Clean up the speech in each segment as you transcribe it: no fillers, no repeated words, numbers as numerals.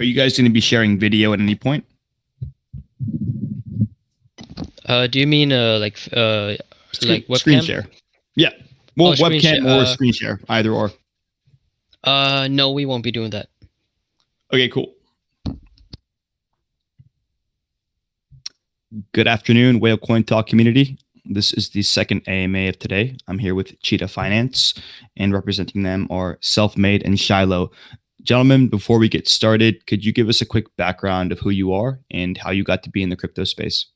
Are you guys going to be sharing video at any point? Do you mean like webcam? Screen share. Yeah. Well, webcam or share. screen share, either or. No, we won't be doing that. Okay, cool. Good afternoon, Whale Coin Talk community. This is the second AMA of today. I'm here with Cheetah Finance, and representing them are Selfmade and Shiloh. Gentlemen, before we get started, could you give us a quick background of who you are and how you got to be in the crypto space?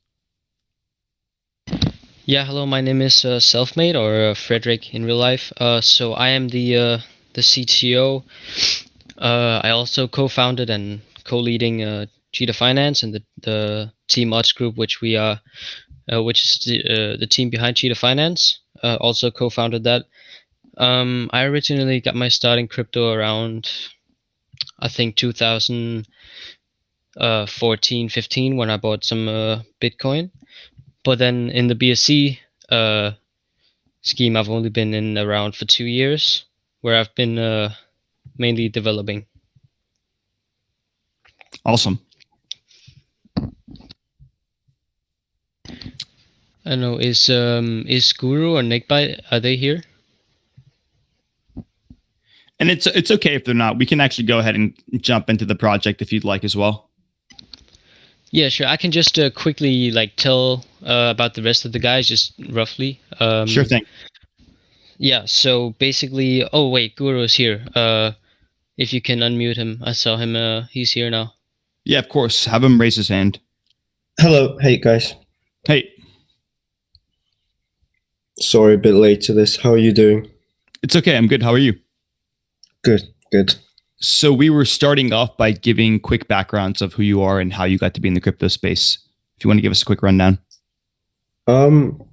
Yeah, hello. My name is Selfmade, or Frederick in real life. So I am the CTO. I also co-founded and co-leading Cheetah Finance and the team Odds group, which is the team behind Cheetah Finance. Also co-founded that. I originally got my start in crypto around, I think, 2014, 15, when I bought some Bitcoin. But then in the BSC scheme, I've only been in around for 2 years, where I've been mainly developing. Awesome. I don't know, is Guru or Nickbite, are they here? And it's okay if they're not. We can actually go ahead and jump into the project if you'd like as well. Yeah, sure. I can just quickly tell about the rest of the guys, just roughly. Sure thing. Yeah, so basically, oh wait, Guru is here. If you can unmute him, I saw him. He's here now. Yeah, of course. Have him raise his hand. Hello. Hey, guys. Hey. Sorry, a bit late to this. How are you doing? It's okay. I'm good. How are you? Good. So we were starting off by giving quick backgrounds of who you are and how you got to be in the crypto space. If you want to give us a quick rundown.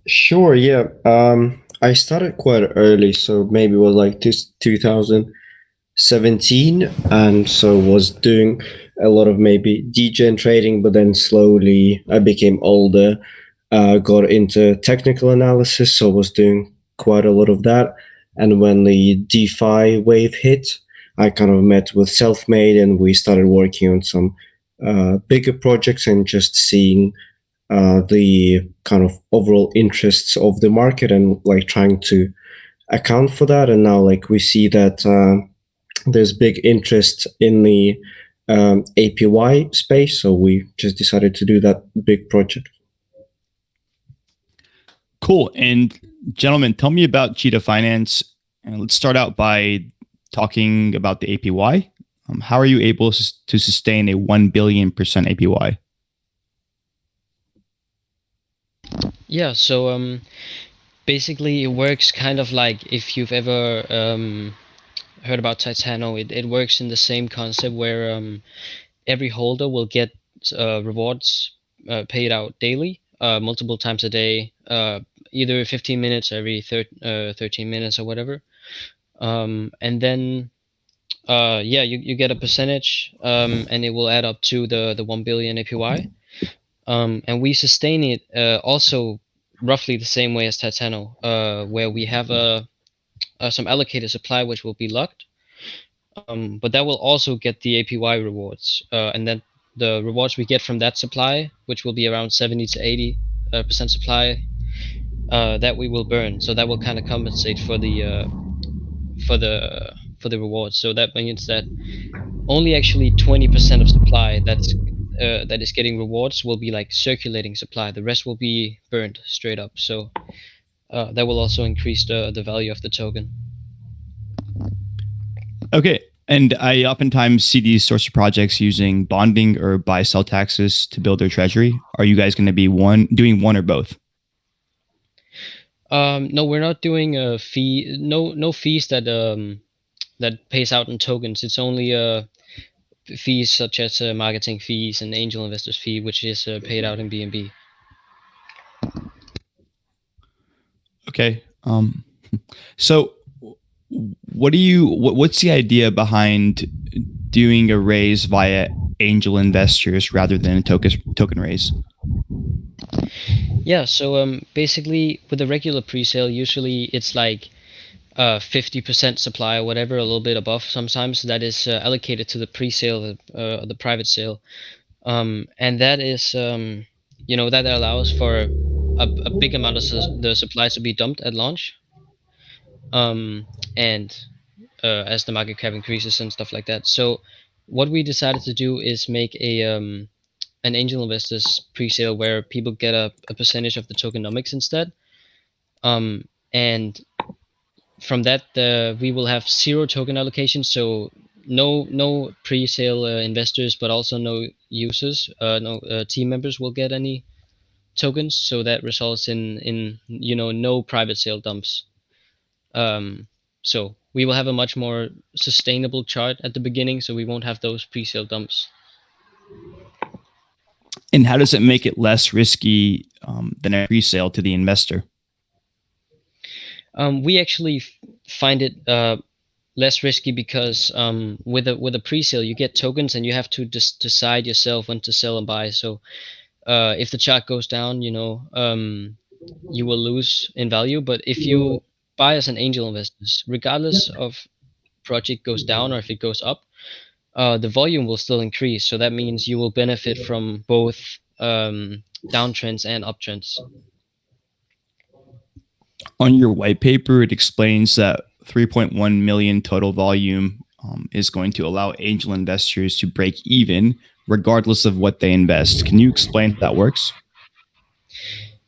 Sure, yeah. I started quite early, so maybe it was like 2017, and so was doing a lot of maybe degen trading, but then slowly I became older, got into technical analysis, so was doing quite a lot of that. And when the DeFi wave hit, I kind of met with Selfmade, and we started working on some bigger projects and just seeing the kind of overall interests of the market and trying to account for that. And now we see that there's big interest in the APY space, so we just decided to do that big project. Cool. And gentlemen, tell me about Cheetah Finance. And let's start out by talking about the APY. How are you able to sustain a 1 billion % APY? Yeah, so basically it works kind of like, if you've ever heard about Titano, it works in the same concept where every holder will get rewards paid out daily, multiple times a day, either 15 minutes every 13 minutes or whatever. And then you get a percentage, and it will add up to the 1 billion APY. And we sustain it also roughly the same way as Titano, where we have some allocated supply which will be locked, but that will also get the APY rewards, and then the rewards we get from that supply, which will be around 70 to 80% supply, that we will burn. So that will kind of compensate for the rewards. So that means that only actually 20% of supply that is getting rewards will be circulating supply. The rest will be burned straight up. So that will also increase the value of the token. Okay. And I oftentimes see these sorts of projects using bonding or buy-sell taxes to build their treasury. Are you guys going to be doing one or both? No, we're not doing a fee. No fees that pays out in tokens. It's only fees such as marketing fees and angel investors fee, which is paid out in BNB. Okay. So what's the idea behind doing a raise via angel investors rather than a token raise? Yeah, so basically with a regular pre-sale, usually it's 50% supply or whatever, a little bit above sometimes, that is allocated to the pre-sale, the private sale. And that is, that allows for a big amount of the supply to be dumped at launch. And as the market cap increases and stuff like that. So what we decided to do is make an angel investors pre-sale where people get a percentage of the tokenomics instead. And from that, we will have zero token allocation, so no pre-sale investors, but also no users, no team members will get any tokens. So that results in no private sale dumps. So we will have a much more sustainable chart at the beginning, so we won't have those pre-sale dumps. And how does it make it less risky than a pre-sale to the investor? We actually find it less risky because with a pre-sale you get tokens and you have to just decide yourself when to sell and buy. So if the chart goes down, you will lose in value. But if you buy as an angel investor, regardless of project goes down or if it goes up, the volume will still increase. So that means you will benefit from both downtrends and uptrends. On your white paper, it explains that 3.1 million total volume is going to allow angel investors to break even regardless of what they invest. Can you explain how that works?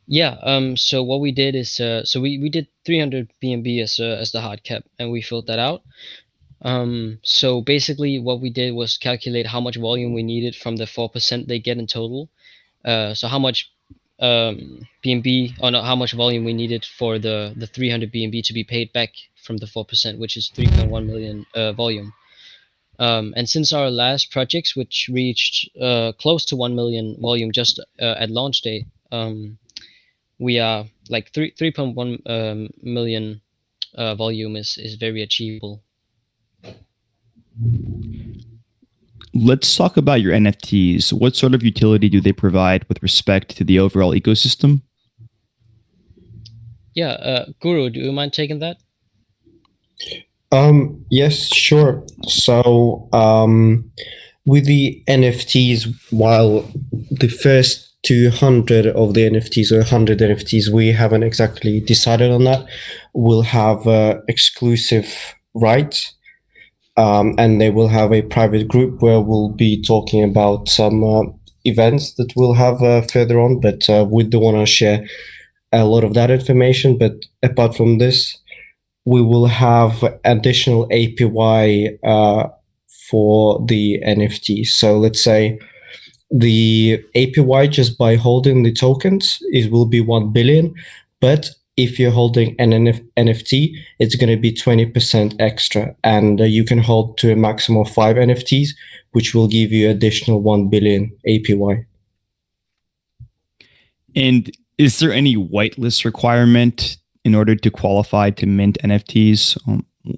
Yeah. So what we did is, so we did 300 BNB as the hard cap, and we filled that out. So basically, what we did was calculate how much volume we needed from the 4% they get in total. So how much BNB, or no, how much volume we needed for the 300 BNB to be paid back from the 4%, which is 3.1 million volume. And since our last projects, which reached close to 1 million volume just at launch day, we are like 3.1 million volume is very achievable. Let's talk about your NFTs. What sort of utility do they provide with respect to the overall ecosystem? Yeah, Guru, do you mind taking that? Yes, sure. So, with the NFTs, while the first 200 of the NFTs or 100 NFTs, we haven't exactly decided on that, will have exclusive rights. And they will have a private group where we'll be talking about some events that we'll have further on, but we don't want to share a lot of that information. But apart from this, we will have additional APY for the NFT. So let's say the APY just by holding the tokens will be 1 billion, but if you're holding an NFT, it's going to be 20% extra, and you can hold to a maximum of 5 NFTs, which will give you additional 1 billion APY. And is there any whitelist requirement in order to qualify to mint NFTs?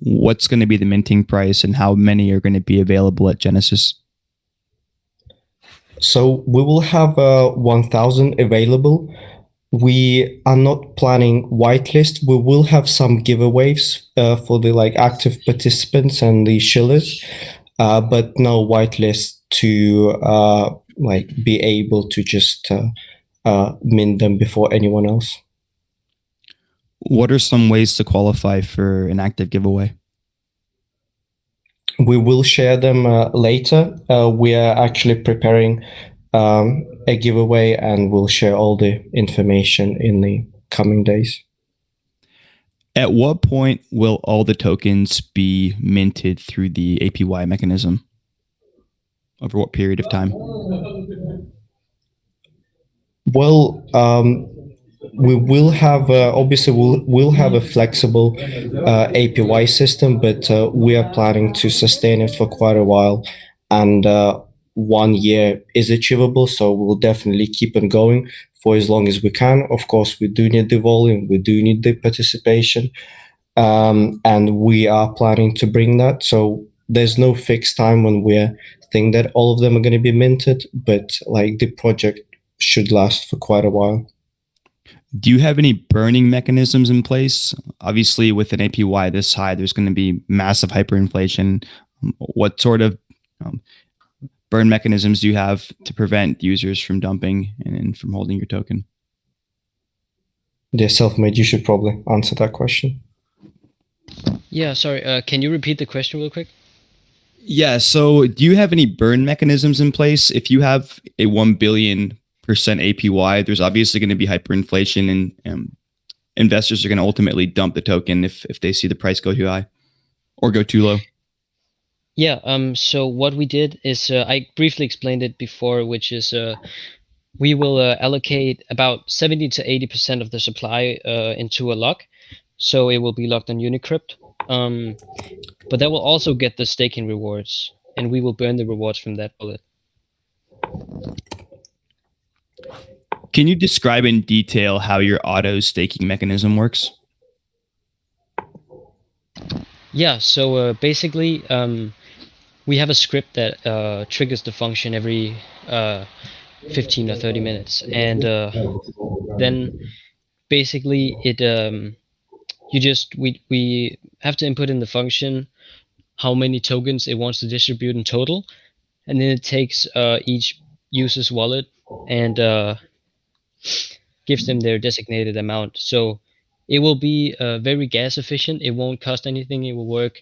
What's going to be the minting price and how many are going to be available at Genesis? So we will have 1,000 available. We are not planning whitelist. We will have some giveaways for the active participants and the shillers, but no whitelist to be able to just mint them before anyone else. What are some ways to qualify for an active giveaway? We will share them later. We are actually preparing a giveaway, and we'll share all the information in the coming days. At what point will all the tokens be minted through the APY mechanism? Over what period of time? Well, we will have obviously we'll have a flexible APY system, but we are planning to sustain it for quite a while, and 1 year is achievable. So we'll definitely keep on going for as long as we can. Of course, we do need the volume, we do need the participation, and we are planning to bring that. So there's no fixed time when we think that all of them are going to be minted, but the project should last for quite a while. Do you have any burning mechanisms in place? Obviously, with an APY this high, there's going to be massive hyperinflation. What sort of burn mechanisms do you have to prevent users from dumping and from holding your token? Yeah, self-made, you should probably answer that question. Yeah, sorry. Can you repeat the question real quick? Yeah. So, do you have any burn mechanisms in place? If you have a 1 billion% APY, there's obviously going to be hyperinflation, and investors are going to ultimately dump the token if they see the price go too high or go too low. Yeah. So what we did is I briefly explained it before, which is we will allocate about 70 to 80% of the supply into a lock, so it will be locked on Unicrypt. But that will also get the staking rewards, and we will burn the rewards from that bullet. Can you describe in detail how your auto staking mechanism works? Yeah, so basically, we have a script that triggers the function every 15 or 30 minutes, and then basically we have to input in the function how many tokens it wants to distribute in total, and then it takes each user's wallet and gives them their designated amount. So it will be very gas efficient. It won't cost anything. It will work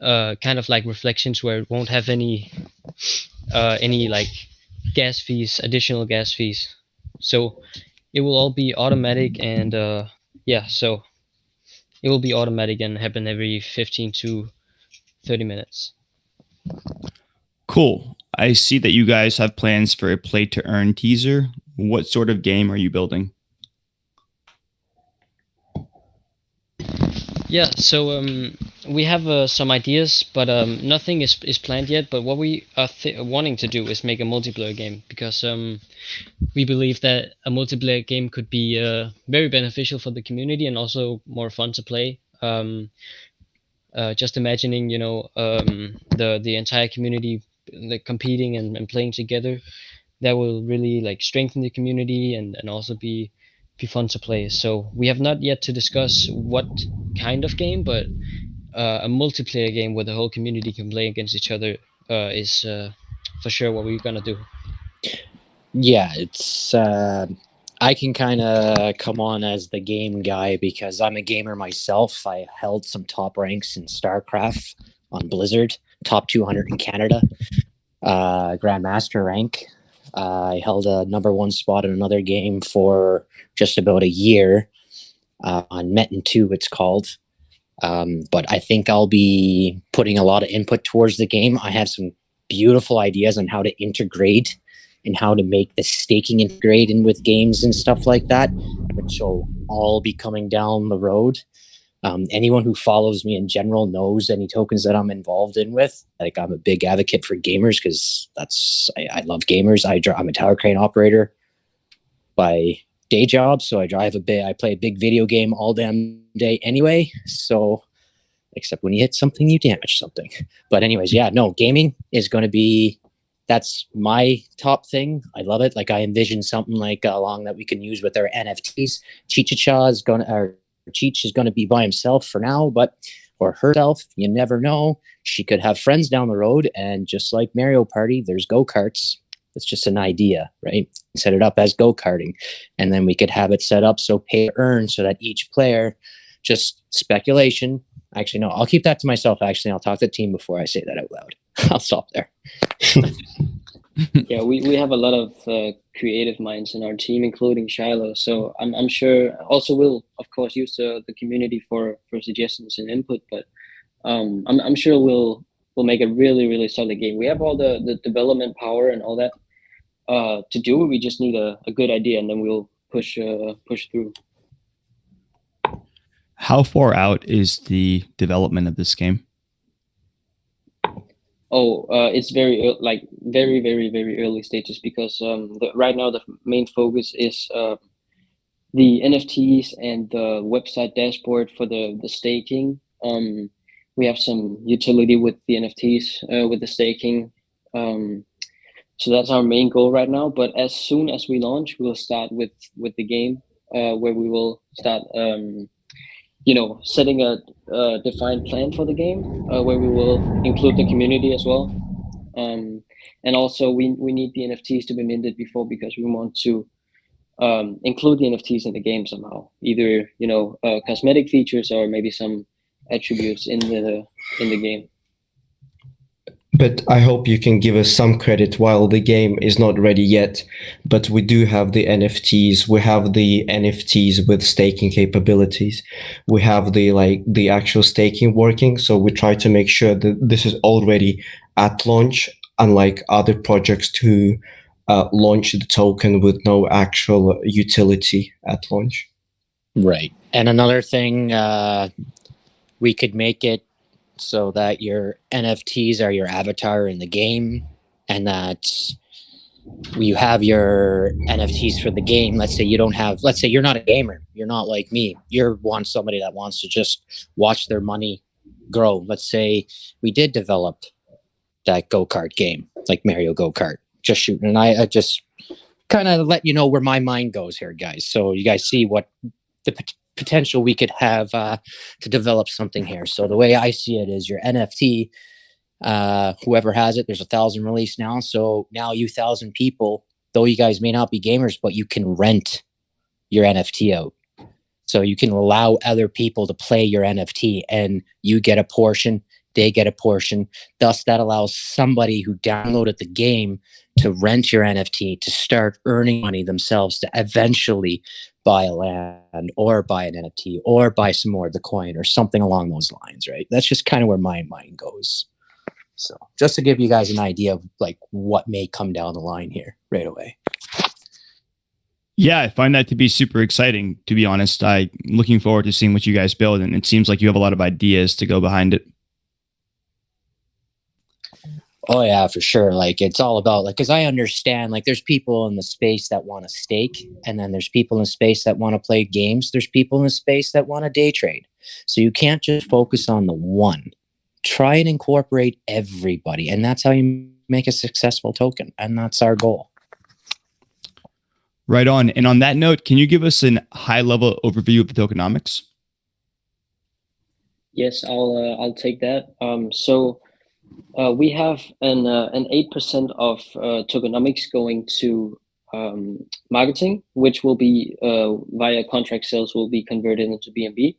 kind of like Reflections, where it won't have any like gas fees, additional gas fees. So it will all be automatic, and yeah, so it will be automatic and happen every 15 to 30 minutes. Cool. I see that you guys have plans for a play to earn teaser. What sort of game are you building? Yeah, so we have some ideas, but nothing is planned yet. But what we are wanting to do is make a multiplayer game, because we believe that a multiplayer game could be very beneficial for the community and also more fun to play. Just imagining, the entire community like competing and playing together, that will really like strengthen the community and also be fun to play. So we have not yet to discuss what kind of game, but a multiplayer game where the whole community can play against each other is for sure what we're gonna do. Yeah, it's I can kind of come on as the game guy because I'm a gamer myself. I held some top ranks in StarCraft on Blizzard, top 200 in Canada, Grandmaster rank. I held a #1 spot in another game for just about a year on Metin 2, it's called. But I think I'll be putting a lot of input towards the game. I have some beautiful ideas on how to integrate and how to make the staking integrate in with games and stuff like that, which will all be coming down the road. Anyone who follows me in general knows any tokens that I'm involved in with. Like, I'm a big advocate for gamers because I love gamers. I'm a tower crane operator by day job, so I play a big video game all damn day anyway. So, except when you hit something, you damage something. But anyways, yeah, no, gaming is going to be, that's my top thing. I love it. Like, I envision something like along that we can use with our NFTs. Cheech is going to be by himself for now, but or herself, you never know. She could have friends down the road, and just like Mario Party, there's go-karts. It's just an idea, right? Set it up as go-karting, and then we could have it set up so pay to earn, so that each player, just speculation. Actually, no, I'll keep that to myself. Actually, I'll talk to the team before I say that out loud. I'll stop there. Yeah, we have a lot of creative minds in our team, including Shiloh. So I'm sure also we'll of course use the community for suggestions and input, but I'm sure we'll make a really solid game. We have all the development power and all that to do it. We just need a good idea, and then we'll push through. How far out is the development of this game? Oh, it's very very early stages, because right now the main focus is the NFTs and the website dashboard for the staking. We have some utility with the NFTs with the staking. So that's our main goal right now. But as soon as we launch, we'll start with the game. where we will start setting a defined plan for the game, where we will include the community as well. And also we need the NFTs to be minted before, because we want to include the NFTs in the game somehow, either cosmetic features or maybe some attributes in the game. But I hope you can give us some credit while the game is not ready yet. But we do have the NFTs. We have the NFTs with staking capabilities. We have the actual staking working. So we try to make sure that this is already at launch, unlike other projects who launch the token with no actual utility at launch. Right. And another thing, we could make it so that your NFTs are your avatar in the game, and that you have your NFTs for the game. Let's say you're not a gamer. You're not like me. You're somebody that wants to just watch their money grow. Let's say we did develop that go-kart game, like Mario Go-Kart, just shooting. And I just kind of let you know where my mind goes here, guys. So you guys see what the potential we could have to develop something here. So the way I see it is your NFT, whoever has it, there's 1,000 released now. So now you 1,000 people, though you guys may not be gamers, but you can rent your NFT out. So you can allow other people to play your NFT, and you get a portion, they get a portion. Thus, that allows somebody who downloaded the game to rent your NFT to start earning money themselves to eventually buy a land or buy an NFT or buy some more of the coin or something along those lines, right? That's just kind of where my mind goes. So just to give you guys an idea of like what may come down the line here right away. Yeah, I find that to be super exciting, to be honest. I'm looking forward to seeing what you guys build, and it seems like you have a lot of ideas to go behind it. Oh yeah, for sure. Like it's all about because I understand there's people in the space that want to stake, and then there's people in the space that want to play games. There's people in the space that want to day trade. So you can't just focus on the one. Try and incorporate everybody, and that's how you make a successful token, and that's our goal. Right on. And on that note, can you give us a high-level overview of the tokenomics? Yes, I'll take that. So we have an 8% of tokenomics going to marketing, which will be via contract sales, will be converted into BNB.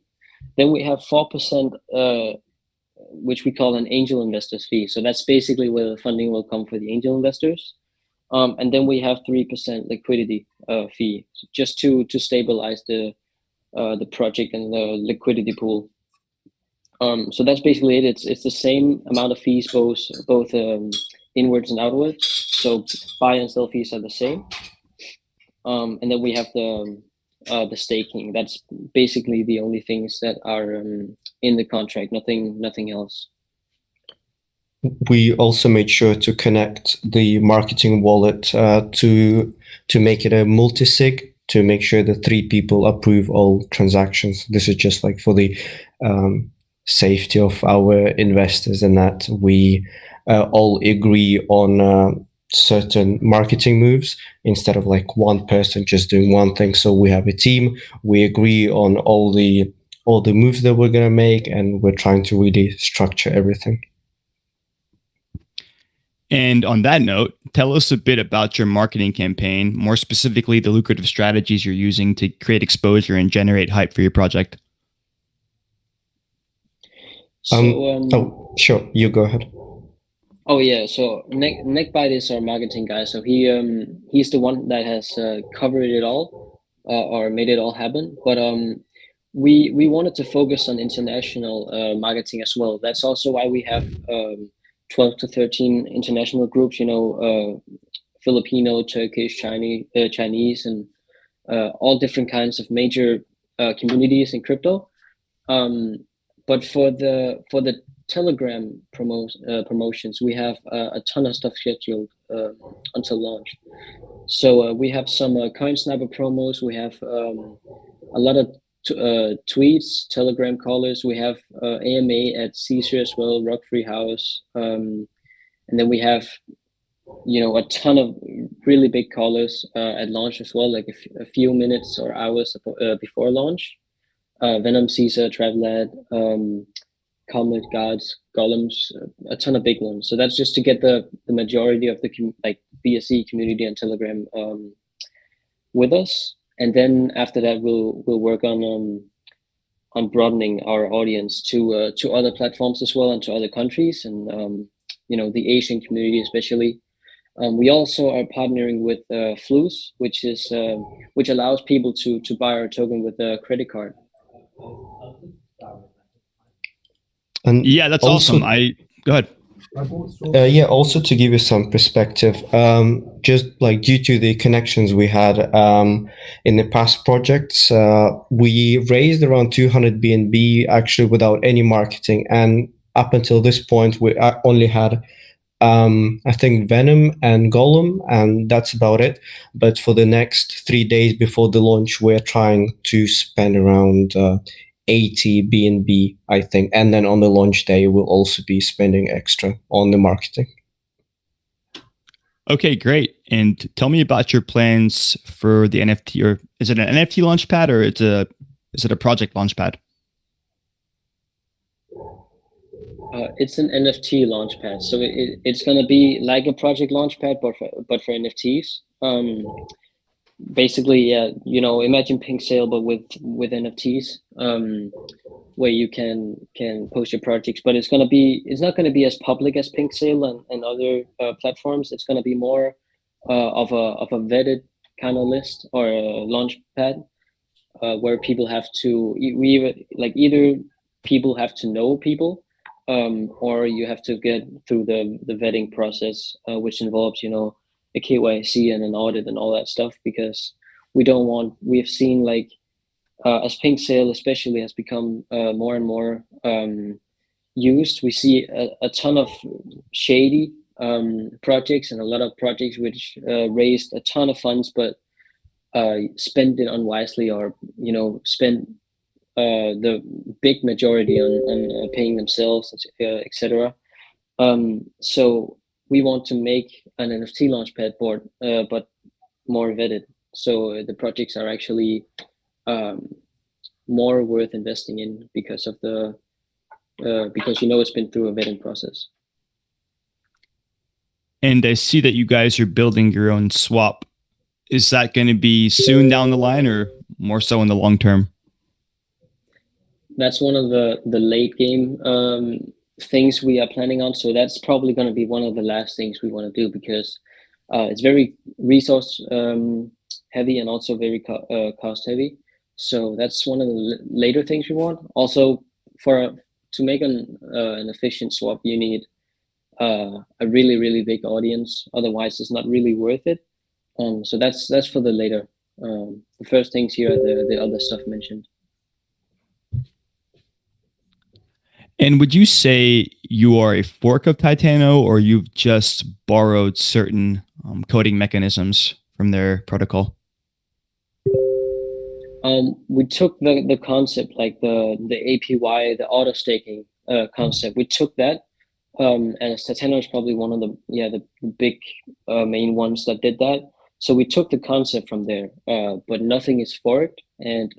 Then we have 4%, which we call an angel investors fee. So that's basically where the funding will come for the angel investors. And then we have 3% liquidity fee, just to stabilize the project and the liquidity pool. So that's basically it. It's the same amount of fees, both inwards and outwards. So buy and sell fees are the same. And then we have the staking. That's basically the only things that are in the contract. Nothing else. We also made sure to connect the marketing wallet to make it a multi-sig, to make sure that 3 people approve all transactions. This is just like for the safety of our investors, and that we all agree on certain marketing moves instead of like one person just doing one thing. So we have a team, we agree on all the moves that we're going to make, and we're trying to really structure everything. And on that note, tell us a bit about your marketing campaign, more specifically the lucrative strategies you're using to create exposure and generate hype for your project. So, sure, you go ahead. Oh yeah, so Neckbite is our marketing guy. So he's the one that has covered it all or made it all happen. But we wanted to focus on international marketing as well. That's also why we have 12 to 13 international groups. Filipino, Turkish, Chinese, and all different kinds of major communities in crypto. But for the Telegram promotions, we have a ton of stuff scheduled until launch. So we have some coin sniper promos. We have a lot of tweets, Telegram callers. We have AMA at Caesar as well, Rock Free House, and then we have a ton of really big callers at launch as well, like a few minutes or hours before launch. Venom, Caesar, Travelad, Comet, Guards, Golems, a ton of big ones. So that's just to get the majority of the BSC community on Telegram with us, and then after that we'll work on broadening our audience to other platforms as well and to other countries, and the Asian community especially. We also are partnering with Flus, which allows people to buy our token with a credit card. And Yeah, that's also, awesome. Go ahead. Yeah, also to give you some perspective, just like due to the connections we had in the past projects, we raised around 200 BNB actually without any marketing. And up until this point, we only had, I think, Venom and Golem, and that's about it. But for the next 3 days before the launch, we're trying to spend around 80 BNB, I think. And then on the launch day, we'll also be spending extra on the marketing. Okay, great. And tell me about your plans for the NFT, or is it an NFT launchpad, or is it a project launchpad? It's an NFT launchpad, so it's going to be like a project launchpad, but for NFTs. Basically, yeah, imagine Pink Sale, but with NFTs, where you can post your projects. But it's not going to be as public as Pink Sale and other platforms. It's going to be more of a vetted kind of list or a launch pad, where people have to either people have to know people, or you have to get through the vetting process, which involves a KYC and an audit and all that stuff, because we've seen as Pink Sale especially has become more and more used, we see a ton of shady projects and a lot of projects which raised a ton of funds but spent it unwisely, or spent the big majority on paying themselves, etc. So we want to make an NFT launchpad board, but more vetted, so the projects are actually more worth investing in because of because it's been through a vetting process. And I see that you guys are building your own swap. Is that going to be soon down the line, or more so in the long term? That's one of the late game things we are planning on. So that's probably going to be one of the last things we want to do, because it's very resource heavy and also very cost heavy. So that's one of the later things we want. Also, to make an efficient swap, you need a really, really big audience. Otherwise, it's not really worth it. So that's for the later. The first things here are the other stuff mentioned. And would you say you are a fork of Titano, or you've just borrowed certain coding mechanisms from their protocol? We took the concept, like the APY, the auto staking concept. We took that, and Titano is probably one of the big main ones that did that. So we took the concept from there, but nothing is forked, and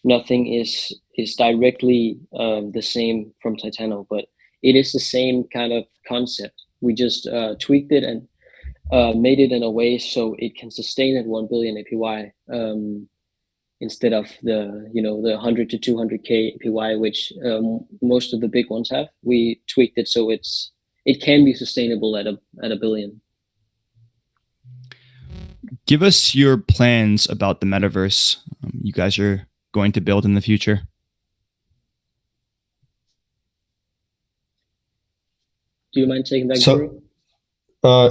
nothing is directly the same from Titano, but it is the same kind of concept. We just tweaked it and made it in a way so it can sustain at 1 billion APY, instead of the 100 to 200k APY, which most of the big ones have. We tweaked it so it can be sustainable at a billion. Give us your plans about the metaverse you guys are going to build in the future. Do you mind taking that, Guru?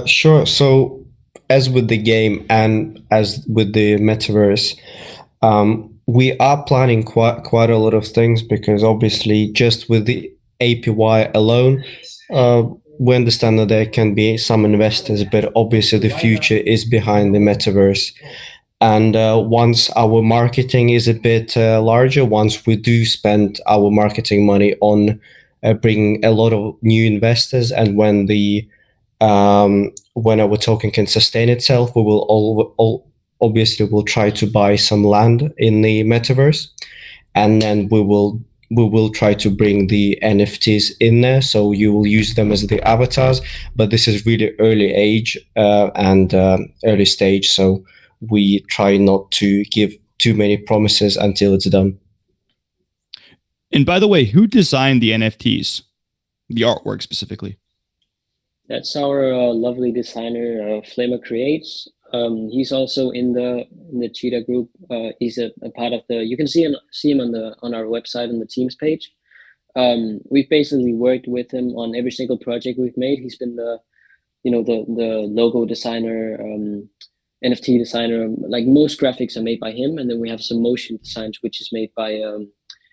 Sure. So as with the game and as with the metaverse, we are planning quite a lot of things, because obviously just with the APY alone, we understand that there can be some investors, but obviously the future is behind the metaverse. And once our marketing is a bit larger, once we do spend our marketing money on bringing a lot of new investors, and when the when our token can sustain itself, we will obviously will try to buy some land in the metaverse, and then we will try to bring the NFTs in there, so you will use them as the avatars. But this is really early age and early stage, so we try not to give too many promises until it's done. And by the way, who designed the NFTs, the artwork specifically? That's our lovely designer, Flamer Creates. He's also in the Cheetah group. He's a part of the. You can see him on our website on the Teams page. We've basically worked with him on every single project we've made. He's been the logo designer, NFT designer. Like, most graphics are made by him, and then we have some motion designs, which is made by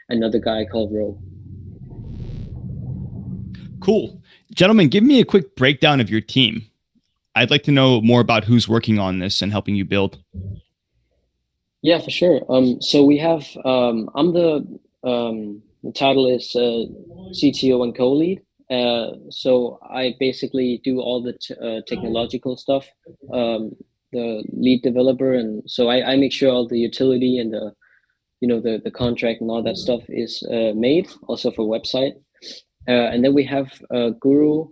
another guy called Ro. Cool. Gentlemen, give me a quick breakdown of your team. I'd like to know more about who's working on this and helping you build. Yeah, for sure. So we have I'm the title is CTO and co-lead. So I basically do all the technological stuff, the lead developer, and so I make sure all the utility and the contract and all that stuff is made, also for website. And then we have Guru.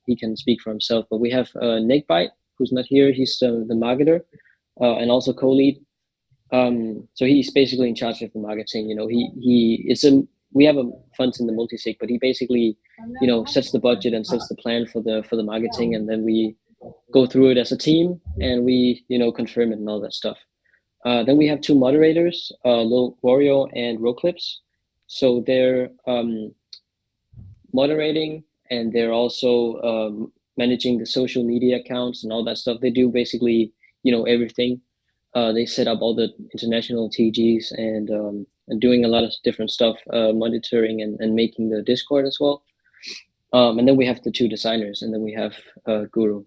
He can speak for himself, but we have Nickbite, who's not here. He's the marketer and also co-lead. So he's basically in charge of the marketing. We have a funds in the multisig, but he basically sets the budget and sets the plan for the marketing, and then we go through it as a team, and we confirm it and all that stuff. Then we have two moderators, Lil Wario and Roclips. So they're moderating, and they're also managing the social media accounts and all that stuff. They do basically everything. They set up all the international TGs and doing a lot of different stuff, monitoring and making the Discord as well. And then we have the two designers, and then we have Guru.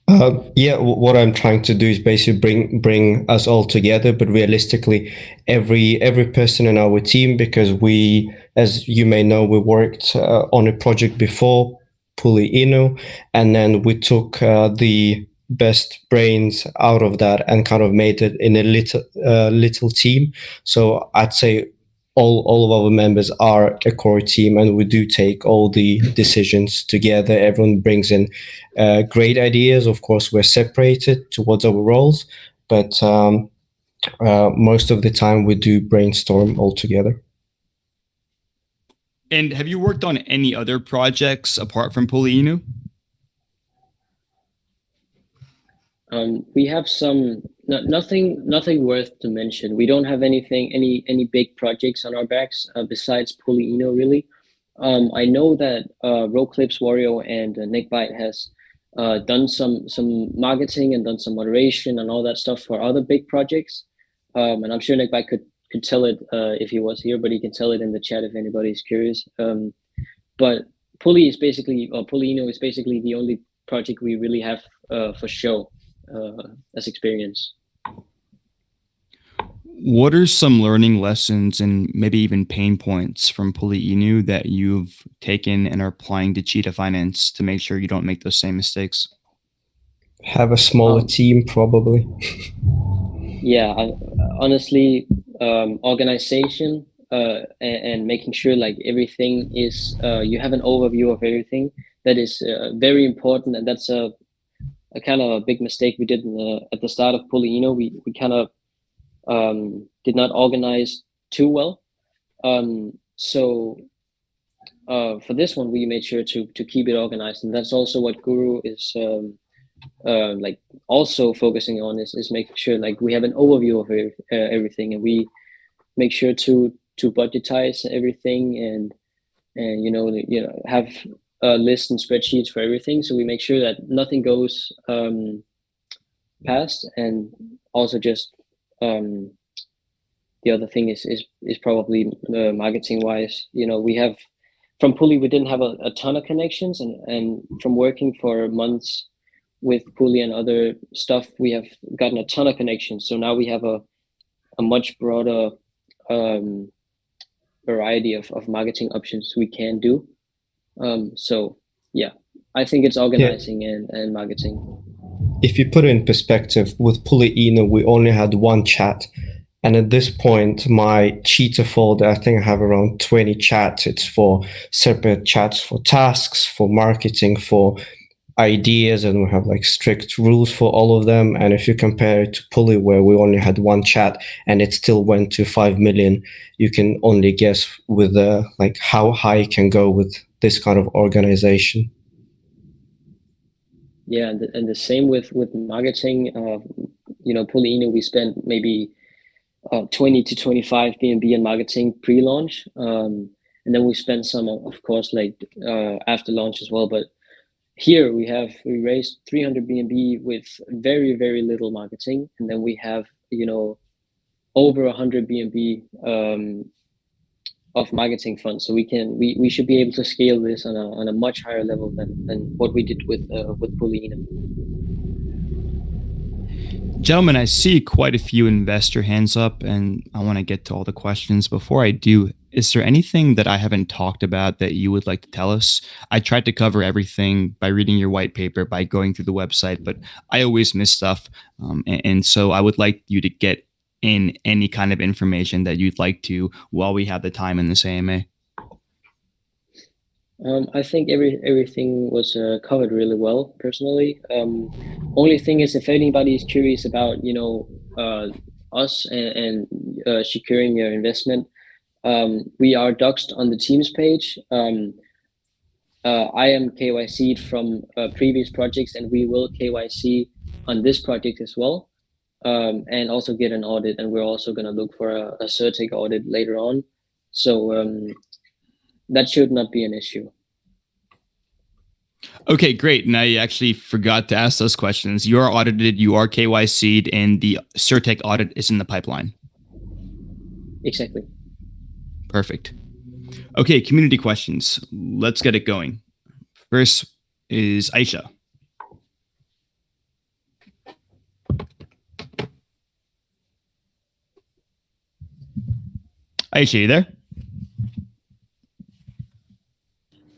What I'm trying to do is basically bring us all together, but realistically, every person in our team, because we, as you may know, we worked on a project before, Polyino, and then we took the best brains out of that and kind of made it in a little team. So I'd say all of our members are a core team, and we do take all the decisions together. Everyone brings in great ideas. Of course, we're separated towards our roles, but most of the time we do brainstorm all together. And have you worked on any other projects apart from Polyino? We have nothing worth to mention. We don't have any big projects on our backs besides Polyino, really. I know that Roclips, Wario, and Nickbite has done some marketing and done some moderation and all that stuff for other big projects. And I'm sure Nickbite could tell it if he was here, but he can tell it in the chat if anybody's curious. But Polyino is basically the only project we really have for show as experience. What are some learning lessons and maybe even pain points from Polyino that you've taken and are applying to Cheetah Finance to make sure you don't make those same mistakes? Have a smaller team, probably. Yeah, honestly, organization and making sure like everything is you have an overview of everything. That is very important, and that's a kind of a big mistake we did at the start of Polyino. We kind of did not organize too well. So for this one, we made sure to keep it organized, and that's also what Guru is like also focusing on is making sure like we have an overview of everything, and we make sure to budgetize everything and have lists and spreadsheets for everything. So we make sure that nothing goes past, and also just the other thing is probably marketing wise. We have from Pulley, we didn't have a ton of connections, and from working for months with Pulley and other stuff, we have gotten a ton of connections. So now we have a much broader variety of marketing options we can do. So yeah, I think it's Yeah. organizing and marketing. If you put it in perspective, with Pullina, we only had one chat. And at this point, my Cheetah folder, I think I have around 20 chats. It's for separate chats for tasks, for marketing, for ideas, and we have like strict rules for all of them. And if you compare it to Pulley, where we only had one chat and it still went to 5 million, you can only guess with like how high it can go with this kind of organization. Yeah, and the same with marketing. Polino, we spent maybe 20 to 25 BNB in marketing pre-launch, and then we spent some, of course, like after launch as well. But here we raised 300 BNB with very very little marketing, and then we have over 100 BNB of marketing funds. So we should be able to scale this on a much higher level than what we did with Polino. Gentlemen, I see quite a few investor hands up, and I want to get to all the questions. Before I do, is there anything that I haven't talked about that you would like to tell us? I tried to cover everything by reading your white paper, by going through the website, but I always miss stuff. And so I would like you to get in any kind of information that you'd like to while we have the time in this AMA. I think everything was covered really well, personally. Only thing is, if anybody is curious about, us and securing your investment, we are doxed on the Teams page. I am KYC'd from previous projects, and we will KYC on this project as well, and also get an audit. And we're also going to look for a Certec audit later on. So that should not be an issue. Okay, great. Now you actually forgot to ask those questions. You are audited, you are KYC'd, and the Certec audit is in the pipeline. Exactly. Perfect. Okay, community questions. Let's get it going. First is Aisha. Aisha, you there?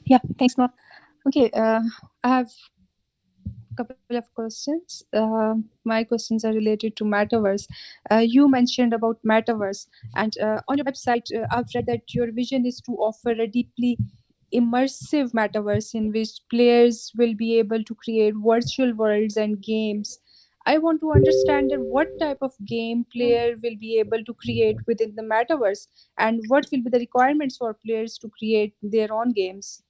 Yeah, thanks, Mark. Okay, I have a couple of questions. My questions are related to Metaverse. You mentioned about Metaverse, and on your website, I've read that your vision is to offer a deeply immersive Metaverse in which players will be able to create virtual worlds and games. I want to understand that what type of game player will be able to create within the Metaverse, and what will be the requirements for players to create their own games.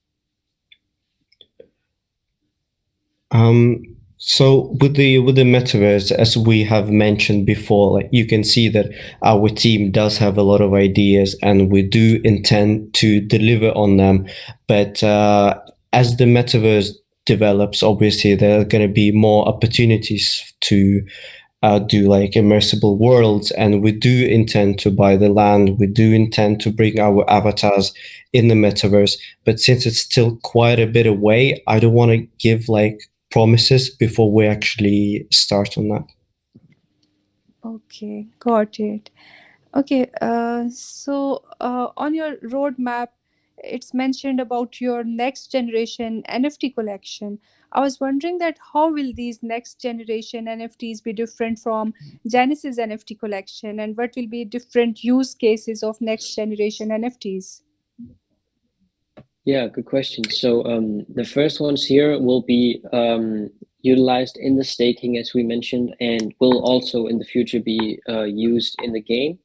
So with the metaverse, as we have mentioned before, like you can see that our team does have a lot of ideas, and we do intend to deliver on them. But as the metaverse develops, obviously there are going to be more opportunities to do like immersible worlds, and we do intend to buy the land. We do intend to bring our avatars in the metaverse. But since it's still quite a bit away, I don't want to give like promises before we actually start on that. Okay, got it. Okay, so on your roadmap, it's mentioned about your next generation NFT collection. I was wondering that how will these next generation NFTs be different from Genesis NFT collection, and what will be different use cases of next generation NFTs? Yeah, good question. So the first ones here will be utilized in the staking, as we mentioned, and will also in the future be used in the game.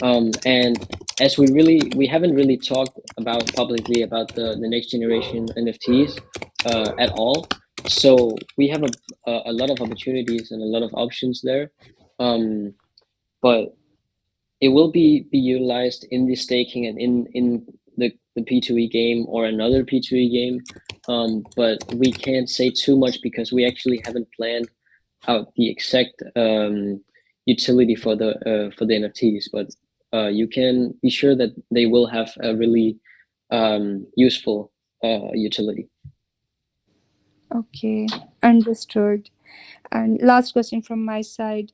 And as we haven't really talked about publicly about the next generation NFTs at all. So we have a lot of opportunities and a lot of options there. But it will be utilized in the staking and in the P2E game or another P2E game. But we can't say too much because we actually haven't planned out the exact utility for the NFTs. But you can be sure that they will have a really useful utility. Okay, understood. And last question from my side.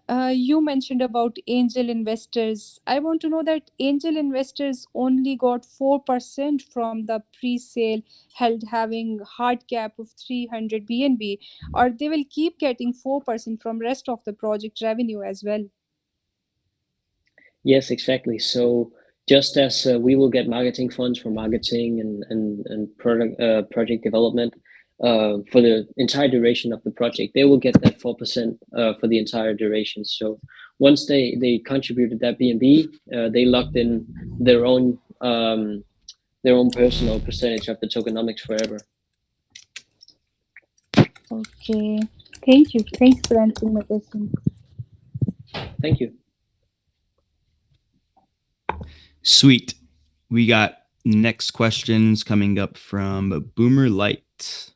You mentioned about angel investors. I want to know that angel investors only got 4% from the pre-sale held having hard cap of 300 BNB, or they will keep getting 4% from rest of the project revenue as well. Yes, exactly. So just as we will get marketing funds for marketing and project development for the entire duration of the project, they will get that 4% for the entire duration. So once they contributed that BNB, they locked in their own personal percentage of the tokenomics forever. Okay. Thank you. Thanks for answering my question. Thank you. Sweet. We got next questions coming up from Boomer Light.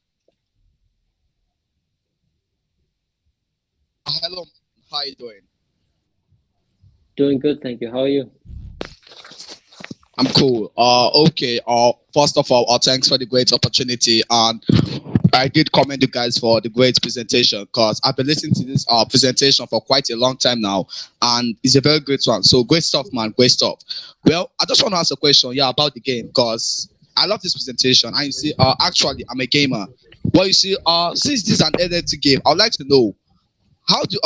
Hello, how you doing? Doing good, thank you. How are you? I'm cool. Okay. First of all, thanks for the great opportunity, and I did commend you guys for the great presentation because I've been listening to this presentation for quite a long time now, and it's a very great one. So great stuff, man. Great stuff. Well, I just want to ask a question, about the game because I love this presentation. And you see, actually, I'm a gamer. Well, you see, since this is an NFT game, I'd like to know how do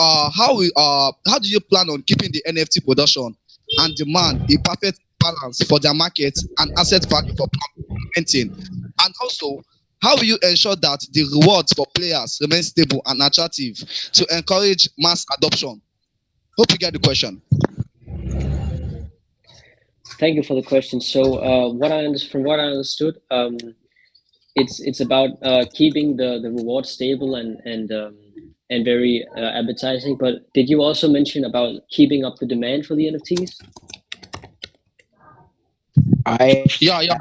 you plan on keeping the NFT production and demand a perfect balance for their market and asset value for implementing? And also, how will you ensure that the rewards for players remain stable and attractive to encourage mass adoption? Hope you get the question. Thank you for the question. So, from what I understood, it's about keeping the reward stable and very appetizing. But did you also mention about keeping up the demand for the NFTs? Yeah.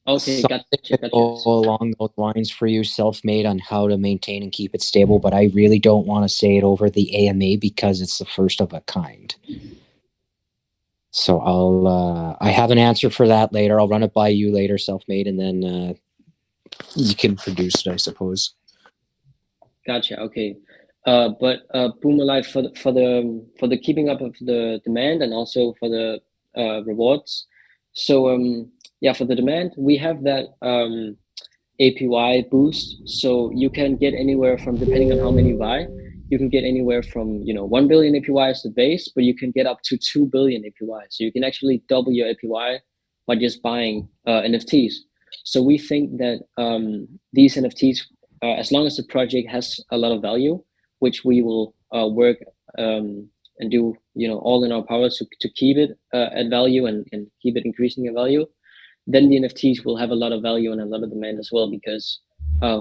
Okay, Something gotcha. to go along those lines for you, self-made, on how to maintain and keep it stable. But I really don't want to say it over the AMA because it's the first of a kind. So I have an answer for that later. I'll run it by you later, self-made, and then you can produce it, I suppose. Gotcha. Okay. But Boomer Life for the keeping up of the demand and also for the rewards. So yeah, for the demand, we have that APY boost. So you can get anywhere from, depending on how many you buy, you can get anywhere from 1 billion APY as the base, but you can get up to 2 billion APY. So you can actually double your APY by just buying NFTs. So we think that these NFTs, as long as the project has a lot of value, which we will work and do all in our power to keep it at value and keep it increasing in value, then the NFTs will have a lot of value and a lot of demand as well, because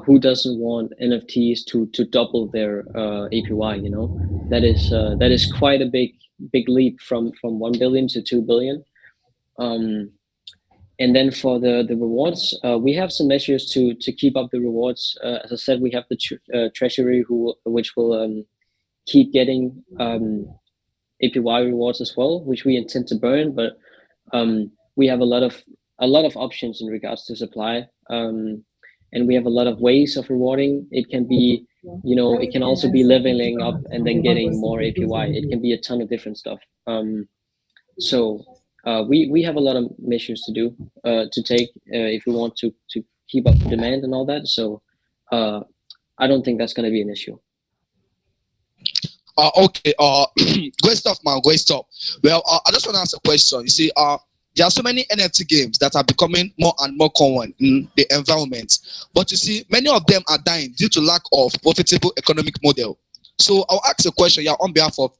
who doesn't want NFTs to double their APY? That is quite a big leap from 1 billion to 2 billion. And then for the rewards, we have some measures to keep up the rewards. As I said, we have the treasury which will keep getting APY rewards as well, which we intend to burn. But we have a lot of options in regards to supply, and we have a lot of ways of rewarding. It can be, it can also be leveling up and then getting more APY. It can be a ton of different stuff. So we have a lot of measures to take if we want to keep up the demand and all that. So I don't think that's going to be an issue. Okay. Great stuff, man. Great stuff. Well, I just want to ask a question. You see, there are so many NFT games that are becoming more and more common in the environment, but you see, many of them are dying due to lack of profitable economic model. So I'll ask a question, on behalf of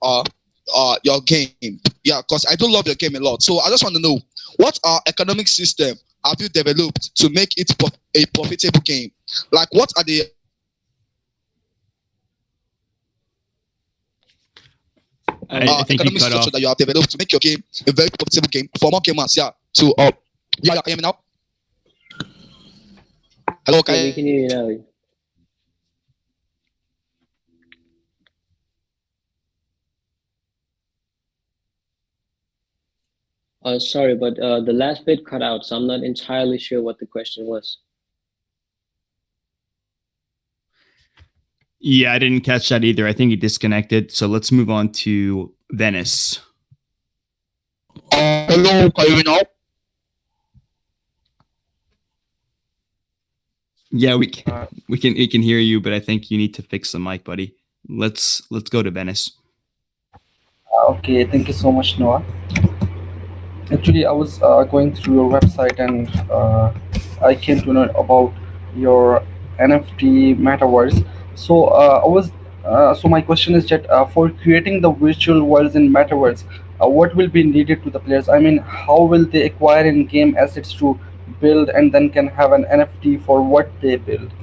your game, because I do love your game a lot. So I just want to know, what economic system have you developed to make it a profitable game? Like, what are the I think you economic cut structure off. that you have developed to make your game a very profitable game for more gamers? To can you hear me now? Hello, Yeah, we can hear you now. Sorry, but the last bit cut out, so I'm not entirely sure what the question was. Yeah, I didn't catch that either. I think he disconnected. So let's move on to Venice. Hello, can you hear me now? Yeah, we can hear you, but I think you need to fix the mic, buddy. Let's go to Venice. Okay, thank you so much, Noah. Actually, I was going through your website and I came to know about your NFT metaverse. So so my question is that for creating the virtual worlds in metaverse, what will be needed to the players? I mean, how will they acquire in-game assets to build and then can have an NFT for what they build?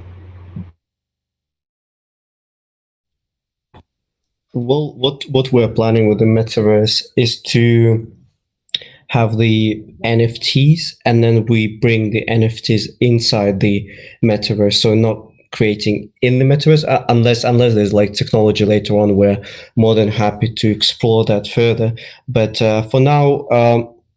Well, what we're planning with the metaverse is to have the NFTs, and then we bring the NFTs inside the metaverse. So not creating in the metaverse, unless there's like technology later on. We're more than happy to explore that further. But for now,